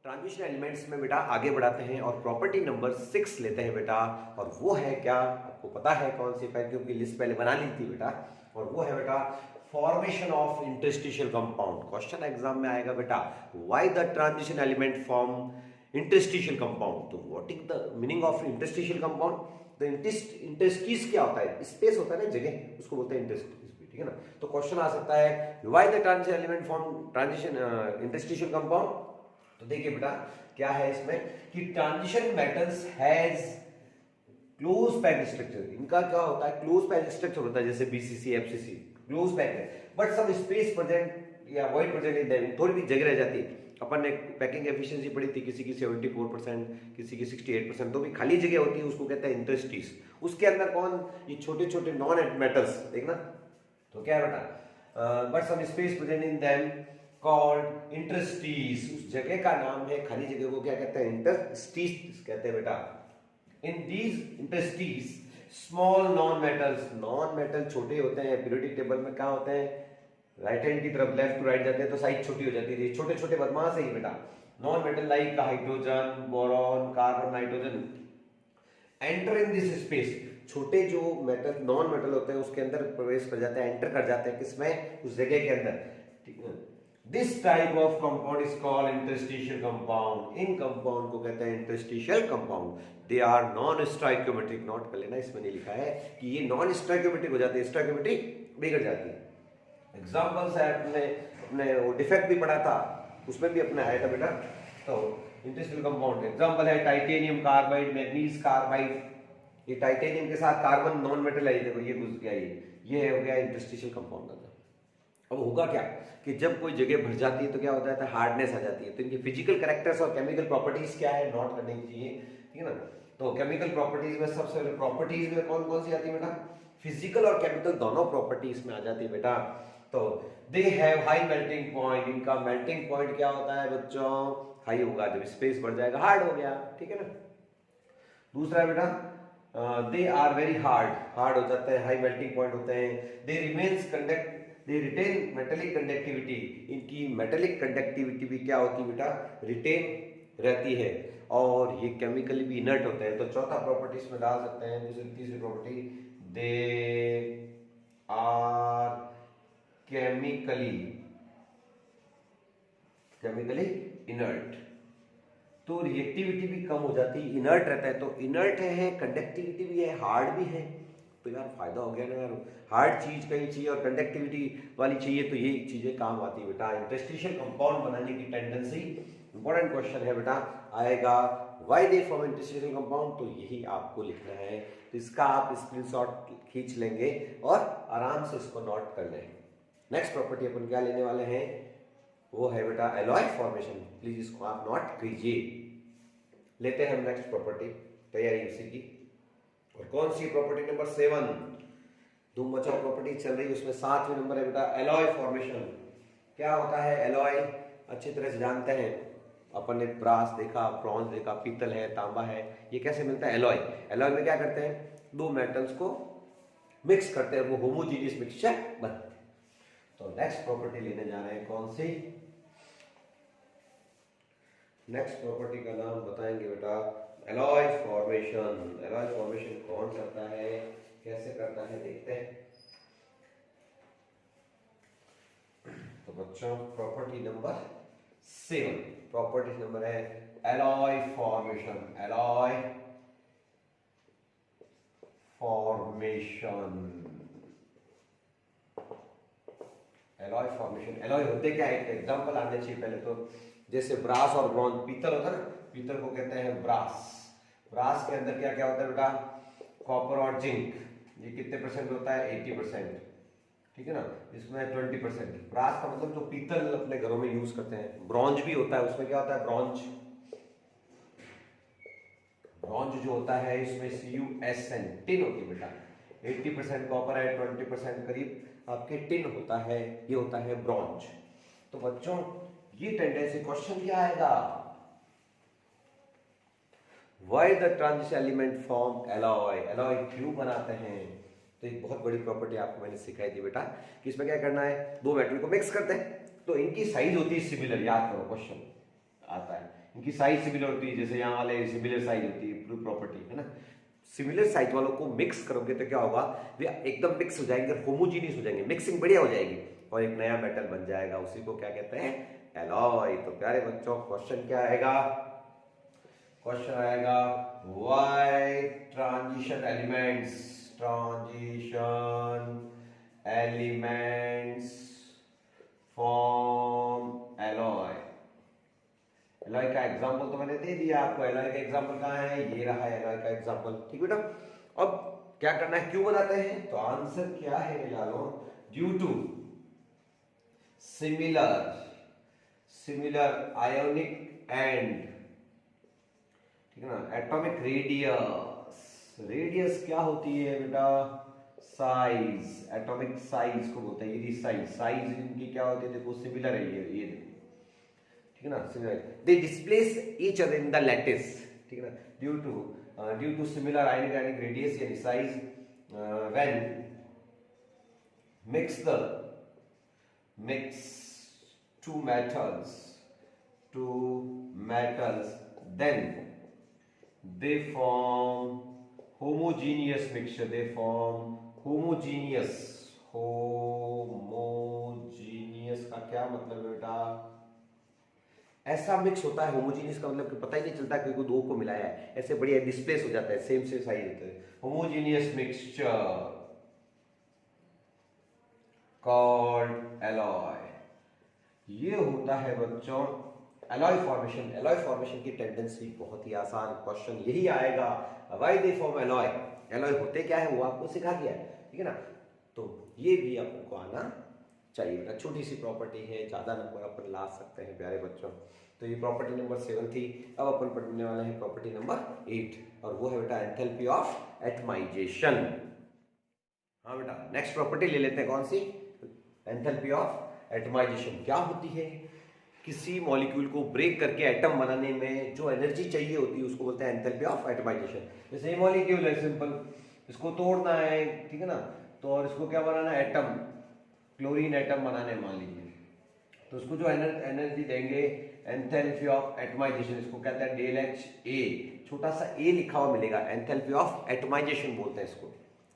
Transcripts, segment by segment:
Transition elements में बेटा आगे बढ़ाते हैं और प्रॉपर्टी नंबर 6 लेते हैं बेटा। और वो है क्या, आपको पता है कौन सी, क्योंकि लिस्ट पहले बना ली थी बेटा। और वो है बेटा formation of interstitial compound. Question exam में आएगा बेटा, why the transition element form interstitial compound. तो what is the meaning of interstitial compound. The interstice क्या होता है, स्पेस होता है ना, जगह, उसको बोलते हैं इंटरस्टिस, ठीक है ना। तो क्वेश्चन आ सकता है why the transition element form transition interstitial compound. तो देखिए बेटा क्या है इसमें कि transition metals has close packed structure. इनका क्या होता है, क्लोज पैक्ड स्ट्रक्चर होता है, जैसे बीसीसी एफसीसी क्लोज पैक्ड है, बट सब स्पेस प्रेजेंट या वॉइड प्रेजेंट इन देम, थोड़ी भी जगह रह जाती है। अपन ने पैकिंग एफिशिएंसी पढ़ी थी, किसी की 74%, किसी की 68%, तो भी खाली जगह होती है, उसको कहते हैं इंटरस्टिस। उसके अंदर कौन, ये छोटे छोटे नॉन मेटल्स, देखना तो क्या है बेटा, but some space present in them called interstice. उस जगह का नाम है, खाली जगह को क्या कहते हैं, इंटरस्टिस कहते हैं बेटा। In these interstice small non metal छोटे होते हैं। पीरियोडिक टेबल में क्या होते हैं, राइट हैंड की तरफ लेफ्ट टू राइट जाते हैं तो साइज छोटी हो जाती है, छोटे छोटे बदमाश है ये बेटा। Non metal like hydrogen, boron, carbon, nitrogen enter in this space. छोटे जो मेटल नॉन मेटल होते हैं उसके अंदर प्रवेश कर जाते हैं, एंटर कर जाते हैं, किसमें, उस जगह के अंदर, ठीक है। This type of compound is called interstitial compound. इन कंपाउंड को कहते हैं interstitial compound. They are non stoichiometric. Note कर लेना, इसमें नहीं लिखा है कि ये नॉन स्टोइकियोमेट्रिक हो जाते हैं, स्टोइकियोमेट्री बिगड़ जाती है। एग्जांपल्स है, अपने वो डिफेक्ट भी पढ़ा था, उसमें भी अपने आया था बेटा। तो इंटरस्टिशियल कंपाउंड एग्जांपल है टाइटेनियम कार्बाइड, मैग्नीज कार्बाइड। ये टाइटेनियम के साथ कार्बन नॉन मेटल है, देखो ये घुस गया, ये हो गया इंटरस्टिशियल कंपाउंड। अब होगा क्या कि जब कोई जगह भर जाती है तो क्या होता है, हार्डनेस आ जाती है। तो इनकी फिजिकल कैरेक्टर्स और केमिकल प्रॉपर्टीज क्या है, नोट करनी चाहिए, ठीक है ना। तो केमिकल प्रॉपर्टीज में सबसे पहले प्रॉपर्टीज में कौन कौन सी आती है बेटा, फिजिकल और केमिकल दोनों प्रॉपर्टीज में आ जाती है बेटा। तो they have high melting point. इनका मेल्टिंग पॉइंट क्या होता है बच्चों, हाई होगा। जब स्पेस बढ़ जाएगा हार्ड हो गया, ठीक है ना। दूसरा बेटा दे आर वेरी हार्ड हो जाते हैं, हाई मेल्टिंग पॉइंट होते हैं। They remains conduct, they retain metallic conductivity. इनकी मेटेलिक कंडक्टिविटी भी क्या होती है बेटा, रिटेन रहती है। और ये केमिकली भी इनर्ट होते हैं। तो चौथा प्रॉपर्टी इसमें डाल सकते हैं, तीसरी property, they are chemically inert. तो रिएक्टिविटी भी कम हो जाती है, इनर्ट रहता है। तो इनर्ट है, कंडक्टिविटी भी है, हार्ड भी है। तो यार फायदा हो गया ना यार, हार्ड चीज कहीं चाहिए और कंडक्टिविटी वाली चाहिए, तो ये चीजें काम आती है बेटा। इंटरस्टिशियल कंपाउंड बनाने की टेंडेंसी, इंपॉर्टेंट क्वेश्चन है बेटा, आएगा why they form interstitial compound. तो यही आपको लिखना है। तो इसका आप स्क्रीनशॉट खींच लेंगे और आराम से इसको नोट कर लेंगे। नेक्स्ट प्रॉपर्टी अपन क्या लेने वाले हैं, वो है बेटा एलॉय फॉर्मेशन। प्लीज इसको आप नोट कीजिए। लेते हैं हम नेक्स्ट प्रॉपर्टी, तैयारी इसी की। और कौन सी प्रॉपर्टी, नंबर 7, धूम मचाओ प्रॉपर्टी चल रही है, उसमें 7वें नंबर है बेटा एलॉय फॉर्मेशन। क्या होता है एलॉय, अच्छी तरह से जानते हैं अपन ने। ब्रास देखा, ब्रॉन्ज देखा, पीतल है, तांबा है, ये कैसे मिलता है एलॉय। एलॉय में क्या करते हैं, दो मेटल्स को मिक्स करते हैं, वो होमोजीनियस मिक्सचर बनते हैं। तो नेक्स्ट प्रॉपर्टी लेने जा रहे हैं, कौन सी, नेक्स्ट प्रॉपर्टी का नाम बताएंगे बेटा एलॉय फॉर्मेशन। एलॉय फॉर्मेशन कौन करता है, कैसे करता है, देखते हैं। तो बच्चों प्रॉपर्टी नंबर 7, प्रॉपर्टी नंबर है alloy formation. Alloy formation, alloy होते क्या है, एग्जांपल आने चाहिए पहले तो। जैसे ब्रास और ब्रॉन्ज, पीतल होता है ना, पीतल को कहते हैं ब्रास। ब्रास के अंदर क्या क्या होता है बेटा, कॉपर और जिंक। ये कितने परसेंट होता है, 80%, ठीक है ना। इसमें 20%। ब्रास का मतलब जो पीतल अपने घरों में यूज करते हैं। ब्रॉन्ज भी होता है, उसमें क्या होता है, ब्रॉन्ज जो होता है इसमें CuSN, टिन होती है बेटा। 80% कॉपर है, 20% करीब आपके टिन होता है, ये होता है ब्रॉन्ज। तो बच्चों ये टेंडेंसी, क्वेश्चन क्या आएगा, why the transition element form alloy. Alloy क्यों बनाते हैं। तो एक बहुत बड़ी प्रॉपर्टी आपको मैंने सिखाई थी बेटा कि इसमें क्या करना है, दो मेटल को मिक्स करते हैं तो इनकी साइज होती है सिमिलर। याद करो, क्वेश्चन आता है इनकी साइज सिमिलर होती है, जैसे यहाँ वाले सिमिलर साइज होती है प्रॉपर्टी, है ना। सिमिलर साइज वालों को मिक्स करोगे तो क्या होगा, वे एकदम मिक्स हो जाएंगे, होमोजीनियस हो जाएंगे, मिक्सिंग बढ़िया हो जाएगी और एक नया मेटल बन जाएगा, उसी को क्या कहते हैं, एलॉय। तो प्यारे बच्चों क्वेश्चन क्या आएगा, क्वेश्चन आएगा why transition elements form alloy. Alloy का एग्जांपल तो मैंने दे दिया आपको, एलॉय का एग्जांपल कहाँ है, ये रहा एलॉय का एग्जांपल, ठीक बेटा। अब क्या करना है, क्यों बनाते हैं, तो आंसर क्या है निकालो, due to similar ionic and, ठीक है ना, एटॉमिक रेडियस क्या होती है बेटा, साइज, एटॉमिक साइज को बोलते हैं, ये साइज इनकी क्या होती है, देखो सिमिलर है ये देखो, ठीक है ना, similar, they displace each other in the lattice, ठीक है ना, due to similar ionic radius यानी size, when mix two metals then they form homogeneous mixture, homogeneous का क्या मतलब है बेटा, ऐसा मिक्स होता है, होमोजीनियस का मतलब कि पता ही नहीं चलता कि कोई दो को मिलाया है, ऐसे बढ़िया डिस्प्लेस हो जाता है, सेम साइज होता है, होमोजीनियस मिक्सचर कॉल्ड एलॉय। ये होता है बच्चों एलॉय फॉर्मेशन की टेंडेंसी, बहुत ही आसान क्वेश्चन यही आएगा, why they form alloy, alloy होते क्या है वो आपको सिखा दिया है, ठीक है ना। तो ये भी आपको आना चाहिए, छोटी सी प्रॉपर्टी है, ज्यादा नंबर अपन ला सकते हैं प्यारे बच्चों। तो ये प्रॉपर्टी नंबर 7 थी, अब अपन पढ़ने वाले हैं प्रॉपर्टी नंबर 8 और वो है बेटा एंथैल्पी ऑफ एटमाइजेशन। हाँ बेटा नेक्स्ट प्रॉपर्टी ले लेते हैं, कौन सी, एंथैल्पी ऑफ एटमाइजेशन। क्या होती है, किसी मॉलिक्यूल को ब्रेक करके एटम बनाने में जो एनर्जी चाहिए होती है उसको बोलते हैं एंथैल्पी ऑफ एटमाइजेशन। जैसे ये मॉलिक्यूल है सिंपल, इसको तोड़ना है, ठीक है ना, तो और इसको क्या बनाना है, एटम, क्लोरीन एटम बनाने मान लीजिए, तो उसको जो एनर्जी देंगे एंथैल्पी ऑफ एटमाइजेशन, इसको कहते हैं डेल एच ए, छोटा सा ए लिखा हुआ मिलेगा, एंथैल्पी ऑफ एटमाइजेशन बोलते हैं इसको।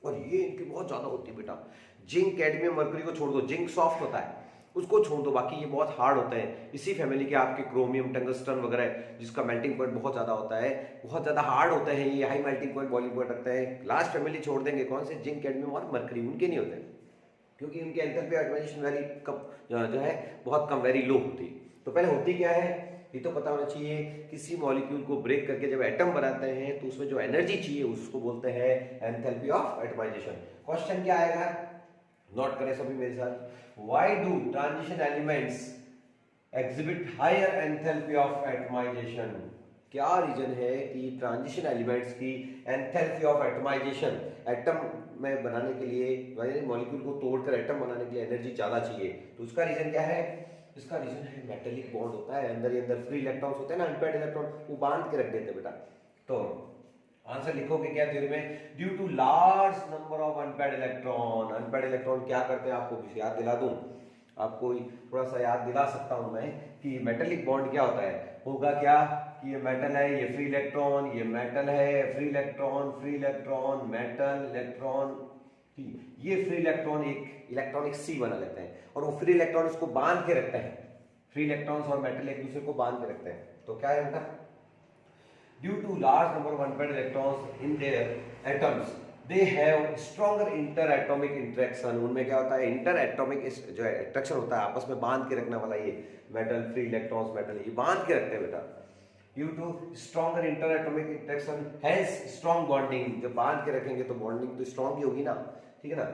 और ये इनकी बहुत ज्यादा होती है बेटा, जिंक कैडमियम मरकरी को छोड़ दो, जिंक सॉफ्ट होता है उसको छोड़ दो, बाकी ये बहुत हार्ड होते हैं। इसी फैमिली के आपके क्रोमियम, टंगस्टन वगैरह जिसका मेल्टिंग पॉइंट बहुत ज्यादा होता है, बहुत ज्यादा हार्ड होते हैं, ये high melting point, boiling point रखते हैं। लास्ट फैमिली छोड़ देंगे कौन से, जिंक कैडमियम और मरकरी, उनके नहीं होते क्योंकि उनके एंथैल्पी ऑफ एटमाइजेशन वेरी कम जो है बहुत कम, वेरी लो होती। तो पहले होती क्या है ये तो पता होना चाहिए, किसी मॉलिक्यूल को ब्रेक करके जब एटम बनाते हैं तो उसमें जो एनर्जी चाहिए उसको बोलते हैं एंथैल्पी ऑफ एटमाइजेशन। क्वेश्चन क्या आएगा, नोट करें सभी मेरे साथ, why do transition elements exhibit higher enthalpy of atomization. क्या रीजन है कि ट्रांजिशन एलिमेंट्स की एंथैल्पी ऑफ एटमाइजेशन, एटम में बनाने के लिए, मॉलिक्यूल को तोड़कर एटम बनाने के लिए एनर्जी ज्यादा चाहिए, तो उसका रीजन क्या है, इसका रीजन है मेटेलिक बॉन्ड होता है, अंदर ही अंदर फ्री इलेक्ट्रॉन्स होते हैं ना, अनपेयर्ड इलेक्ट्रॉन, वो बांध के रख देते हैं बेटा। तो आंसर लिखोगे क्या थ्योरी में, due to large number of unpaired electron. Unpaired electron क्या करते हैं आपको कुछ याद दिला दूं, आपको थोड़ा सा याद दिला सकता हूं मैं कि मेटेलिक बॉन्ड क्या होता है, होगा क्या कि ये मेटल है, ये फ्री इलेक्ट्रॉन, ये मेटल है, फ्री इलेक्ट्रॉन मेटल इलेक्ट्रॉन, ये फ्री इलेक्ट्रॉन एक इलेक्ट्रॉनिक सी बना लेते हैं और वो फ्री इलेक्ट्रॉन इसको बांध के रखते हैं, फ्री इलेक्ट्रॉन्स और मेटल एक दूसरे को बांध के रखते हैं। तो क्या है उनका, due to large number of unpaired electrons in their atoms they have stronger interatomic interaction. उनमें क्या होता है, इंटर एटॉमिक जो है अट्रैक्शन होता है, आपस में बांध के रखने वाला, ये मेटल फ्री इलेक्ट्रॉन्स मेटल ये बांध के रखते हैं बेटा। Due to stronger interatomic interaction has strong bonding, जब बांध के रखेंगे तो बॉन्डिंग तो स्ट्रॉन्ग ही होगी ना, ठीक है ना,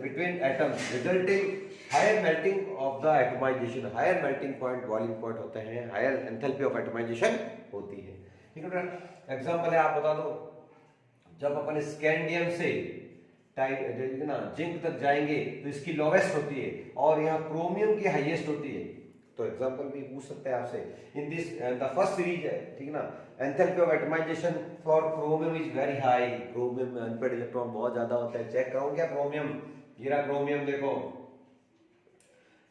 between atoms resulting higher melting of the atomization, higher melting point, boiling point होते हैं, higher enthalpy of atomization होती है, ठीक है बेटा। एग्जांपल है, आप बता दो, जब अपन स्कैंडियम से ना जिंक तक जाएंगे तो इसकी लोवेस्ट होती है और यहाँ क्रोमियम की हाईएस्ट होती है। तो एग्जांपल भी पूछ सकते हैं आपसे, in this the first series है, ठीक है ना, enthalpy of atomization for chromium is very high, chromium में अनपेयर्ड इलेक्ट्रॉन बहुत ज्यादा होता है। चेक करो क्या क्रोमियम, ये रहा क्रोमियम, देखो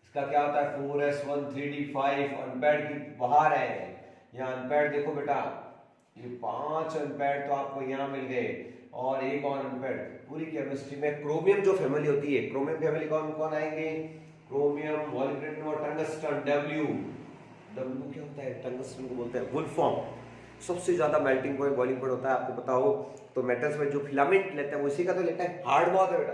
इसका क्या होता है 4s1 3d5 अनपेयर्ड की बाहर है, यहाँ अनपेयर्ड देखो बेटा, ये 5 अनपेयर्ड तो आपको यहाँ मिल गए और एक और अनपेयर्ड। पूरी केमिस्ट्री में क्रोमियम जो फैमिली होती है, क्रोमियम फैमिली कौन कौन आएंगे, क्रोमियम, मॉलिब्डेनम और टंगस्टन। डब्ल्यू क्या होता है, टंगस्टन को बोलते हैं वुल्फ्रॉम। सबसे ज्यादा मेल्टिंग पॉइंट, बॉइलिंग पॉइंट होता है, आपको पता हो तो मेटल्स में जो फिलामेंट लेते हैं वो इसी का तो लेता है, हार्ड बहुत है बेटा,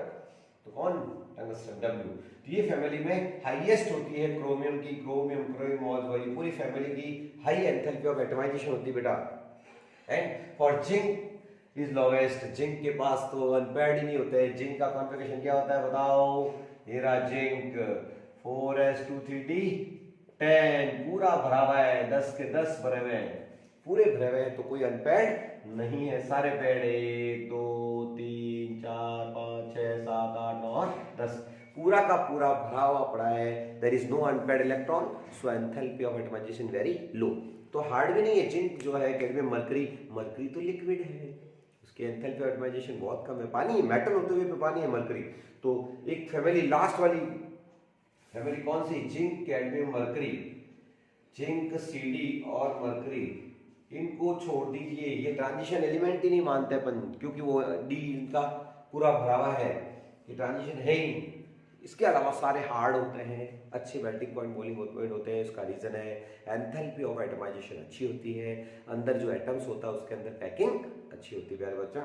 तो कौन, टंगस्टन, डब्ल्यू। तो ये फैमिली में हाईएस्ट होती है क्रोमियम की, क्रोमियम, क्रोमियम, वाली पूरी फैमिली की हाई एंथैल्पी ऑफ एटमाइजेशन होती है बेटा। And for zinc is lowest, zinc के पास तो अनपेयर्ड ही नहीं होते हैं। जिंक का कॉन्फ़िगरेशन क्या होता है बताओ, ये रहा जिंक 4s2 3d 10, पूरा भरा हुआ है, 10 के 10 भरे हुए हैं, पूरे भरे हुए हैं, तो कोई अनपेयर्ड नहीं है, सारे पेड़ 1 2 3 4 5 6 7 8 9 और 10 पूरा का पूरा भरा हुआ पड़ा है। There is no unpaired electron, so enthalpy of atomization very low. तो हार्ड भी नहीं है जिंक जो है, कैडमियम, मरकरी, मरकरी तो लिक्विड है, उसकी एंथैल्पी ऑफ एटमाइजेशन बहुत कम है, पानी है, मेटल होते हुए भी पानी है मरकरी। तो एक फैमिली, लास्ट वाली फैमिली कौन सी, zinc, cadmium, mercury, zinc, CD और मरकरी, इनको छोड़ दीजिए, ये ट्रांजिशन एलिमेंट ही नहीं मानते अपन, क्योंकि वो डी इनका पूरा भरा हुआ है, ये ट्रांजिशन है ही। इसके अलावा सारे हार्ड होते हैं, अच्छे मेल्टिंग पॉइंट, बॉइलिंग पॉइंट होते हैं। इसका रीजन है एंथैल्पी ऑफ एटमाइजेशन अच्छी होती है, अंदर जो एटम्स होता है उसके अंदर पैकिंग अच्छी होती है प्यारे बच्चों।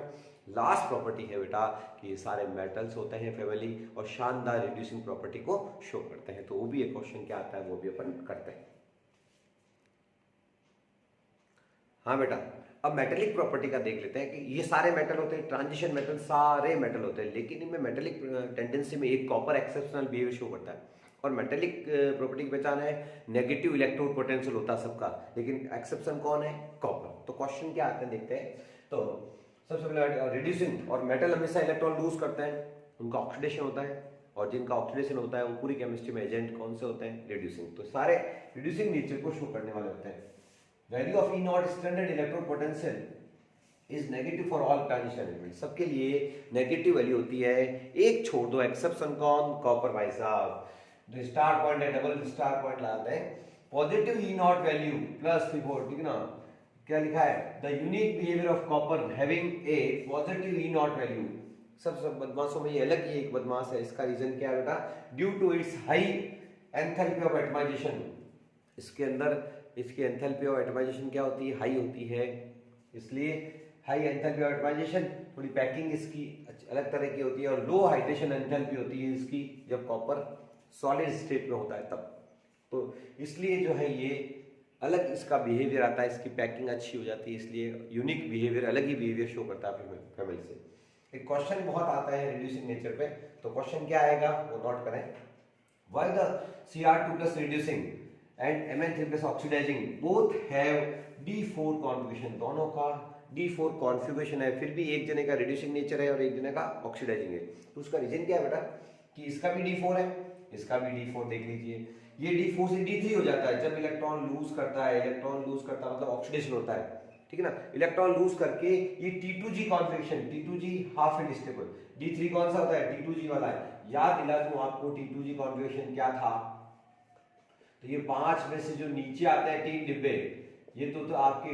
लास्ट प्रॉपर्टी है बेटा कि ये सारे मेटल्स होते हैं फैमिली और शानदार रिड्यूसिंग प्रॉपर्टी को शो करते हैं। तो वो भी एक क्वेश्चन क्या आता है वो भी अपन करते हैं। हाँ बेटा, अब मेटेलिक प्रॉपर्टी का देख लेते हैं कि ये सारे मेटल होते हैं, ट्रांजिशन मेटल सारे मेटल होते हैं, लेकिन इनमें मेटेलिक टेंडेंसी में एक कॉपर एक्सेप्शनल बिहेवियर शो करता है। और मेटेलिक प्रॉपर्टी की पहचान है नेगेटिव इलेक्ट्रोड पोटेंशियल होता है सबका, लेकिन एक्सेप्शन कौन है, कॉपर। तो क्वेश्चन क्या आते हैं देखते हैं। तो सबसे पहले रिड्यूसिंग, और मेटल हमेशा इलेक्ट्रॉन लूज करते हैं, उनका ऑक्सीडेशन होता है, और जिनका ऑक्सीडेशन होता है वो पूरी केमिस्ट्री में एजेंट कौन से होते हैं, रिड्यूसिंग। तो सारे रिड्यूसिंग नेचर को शो करने वाले होते हैं। Value of E0 standard electrode potential is negative for all transition element, सबके लिए नेगेटिव वैल्यू होती है, एक छोड़ दो, एक्सेप्शन कौन, कॉपर भाई साहब। जो स्टार पॉइंट है, डबल स्टार पॉइंट लाते हैं, पॉजिटिव E0 वैल्यू प्लस 3 ठीक ना, क्या लिखा है, the unique behaviour of copper having a positive E0 value. सब बदमाशों में ये अलग ही एक बदमाश है, इसका रीजन क्या है बेटा, due to its high enthalpy of atomization. इसके अंदर इसकी एंथैल्पी ऑफ एटमाइजेशन क्या होती है, हाई होती है, इसलिए हाई एंथैल्पी ऑफ एटमाइजेशन, थोड़ी पैकिंग इसकी अलग तरह की होती है, और लो हाइड्रेशन एंथैल्पी होती है इसकी जब कॉपर सॉलिड स्टेट में होता है तब। तो इसलिए जो है ये अलग इसका बिहेवियर आता है, इसकी पैकिंग अच्छी हो जाती है, इसलिए यूनिक बिहेवियर, अलग ही बिहेवियर शो करता है फैमिली से। एक क्वेश्चन बहुत आता है रिड्यूसिंग नेचर पे, तो क्वेश्चन क्या आएगा वो नोट करें। Why the Cr2+ reducing and Mn3+ oxidizing both have D4 configuration, दोनों का D4 कॉन्फ़िगरेशन है, फिर भी एक जने का रिड्यूसिंग नेचर है और एक जने का ऑक्सीडाइजिंग है। तो उसका रीजन क्या है बेटा कि इसका भी D4 है, इसका भी D4, देख लीजिए ये D4 से D3 हो जाता है जब इलेक्ट्रॉन लूज करता है, इलेक्ट्रॉन लूज करता है मतलब ऑक्सीडेशन होता है, ठीक है ना, इलेक्ट्रॉन लूज करके ये T2G configuration, T2G half unstable, D3 कौन सा होता है, T2G वाला है। याद दिला दूं आपको T2G कॉन्फ़िगरेशन क्या था, तो ये 5 में से जो नीचे आते हैं 3 डिब्बे, ये तो आपके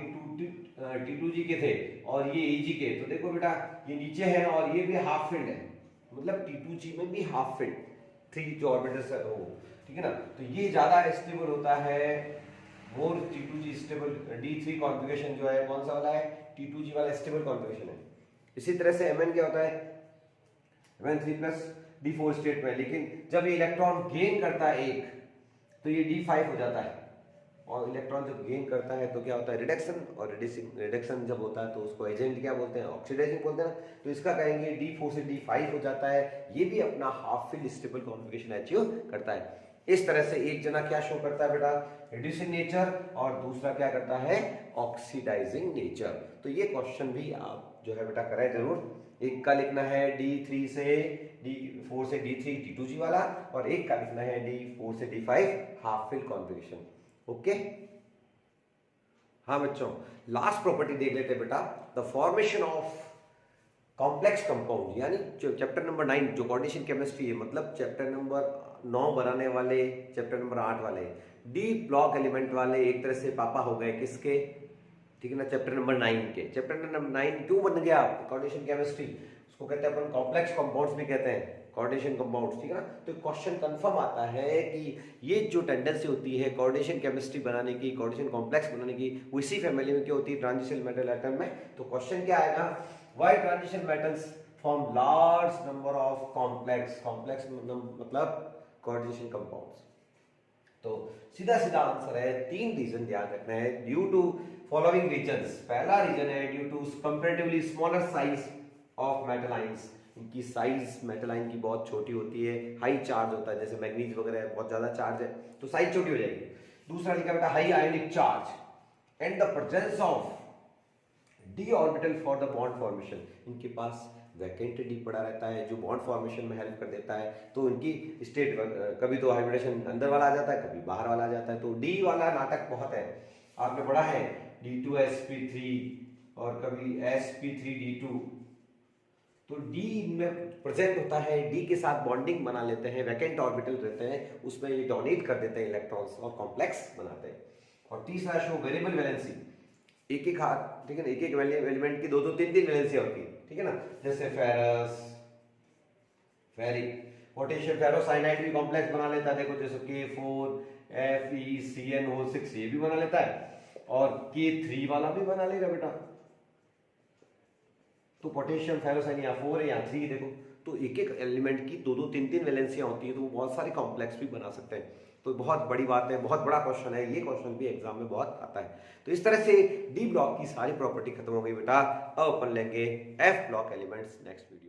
T2G के थे और ये Ag के। तो देखो बेटा ये नीचे है और ये भी हाफ फिल्ड है, मतलब T2G में भी हाफ फिल्ड 3 जो ऑर्बिटल्स है वो, ठीक है ना। तो ये ज्यादा स्टेबल होता है, मोर T2G स्टेबल। D3 कॉन्फ़िगरेशन जो है कौन सा वाला है, T2G वाला स्टेबल कॉन्फ़िगरेशन है। इसी तरह से Mn क्या होता है, Mn3+ D4 स्टेट में, लेकिन जब ये इलेक्ट्रॉन गेन करता है एक तो ये D5 हो जाता है, और इलेक्ट्रॉन जब गेन करता है तो क्या होता है, रिडक्शन, और रिडक्शन जब होता है तो उसको एजेंट क्या बोलते हैं, ऑक्सीडाइजिंग बोलते हैं। तो इसका कहेंगे D4 से D5 हो जाता है, ये भी अपना half filled stable configuration achieve करता है। इस तरह से एक जना क्या शो करता है बेटा, रिड्यूसिंग नेचर, और दूसरा क्या करता है, ऑक्सीडाइजिंग नेचर। तो ये क्वेश्चन भी आप जो है बेटा करें जरूर। एक का लिखना है D4 से D3 T2G वाला, और एक का लिखना है D4 से D5 half filled configuration. Okay, हाँ बच्चों, लास्ट प्रॉपर्टी देख लेते हैं बेटा, the formation of complex compound, यानी चैप्टर नंबर 9 जो कोऑर्डिनेशन केमिस्ट्री है, मतलब चैप्टर नंबर 9 बनाने वाले चैप्टर नंबर 8 वाले, डी ब्लॉक एलिमेंट वाले एक तरह से पापा हो गए किसके, ठीक है ना, चैप्टर नंबर 9 के। चैप्टर नंबर 9 क्यों बन गया, कोऑर्डिनेशन केमिस्ट्री, उसको कहते हैं अपन कॉम्प्लेक्स कंपाउंड्स भी कहते हैं, कोऑर्डिनेशन कंपाउंड्स, ठीक है ना। तो क्वेश्चन कंफर्म आता है कि ये जो टेंडेंसी होती है कोऑर्डिनेशन केमिस्ट्री बनाने की, कोऑर्डिनेशन कॉम्प्लेक्स बनाने की, वो इसी फैमिली में क्या होती है, ट्रांजिशन मेटल एटम में। तो क्वेश्चन क्या आएगा, why transition metals form large number of complex, complex मतलब कोऑर्डिनेशन कंपाउंड्स। तो सीधा सीधा आंसर है 3 रीजन ध्यान रखना है, ड्यू टू फॉलोइंग रीजंस। पहला रीजन है due to comparatively smaller size of metal ions, इनकी साइज मेटल आयन की बहुत छोटी होती है, हाई चार्ज होता है, जैसे मैग्नीज वगैरह बहुत ज्यादा चार्ज है तो साइज छोटी हो जाएगी। दूसरा लिखा बेटा high ionic charge and the presence of D orbital for the bond formation, इनके पास वैकेंट डी पड़ा रहता है जो बॉन्ड फॉर्मेशन में हेल्प कर देता है। तो इनकी स्टेट कभी तो हाइब्रिडेशन अंदर वाला आ जाता है, कभी बाहर वाला आ जाता है। तो डी वाला नाटक बहुत है, आपने पढ़ा है D2sp3 और कभी sp3d2। तो डी में प्रेजेंट होता है, डी के साथ बॉन्डिंग बना लेते हैं, वैकेंट ऑर्बिटल रहते हैं उसमें ये डोनेट कर देते हैं इलेक्ट्रॉन्स और कॉम्प्लेक्स बनाते हैं। और तीसरा शो वेरिएबल वैलेंसी, एक एक हाथ, ठीक है ना, एक एक एलिमेंट की 2-2 3-3 वैलेंसी होती है, ठीक है ना, जैसे फेरस, फेरिक, पोटेशियम फेरोसाइनाइड भी कॉम्प्लेक्स बना लेता है, देखो जैसे K4 FeCN6 ये भी बना लेता है, और K3 वाला भी बना लेगा बेटा। तो पोटेशियम फेरोसाइन या 4 है या 3, देखो तो एक एक एलिमेंट की 2-2 3-3 वैलेंसियां होती है, तो वो बहुत सारे कॉम्प्लेक्स भी बना सकते हैं। तो बहुत बड़ी बात है, बहुत बड़ा क्वेश्चन है, ये क्वेश्चन भी एग्जाम में बहुत आता है। तो इस तरह से डी ब्लॉक की सारी प्रॉपर्टी खत्म हो गई बेटा। अब अपन लेंगे F block elements next video.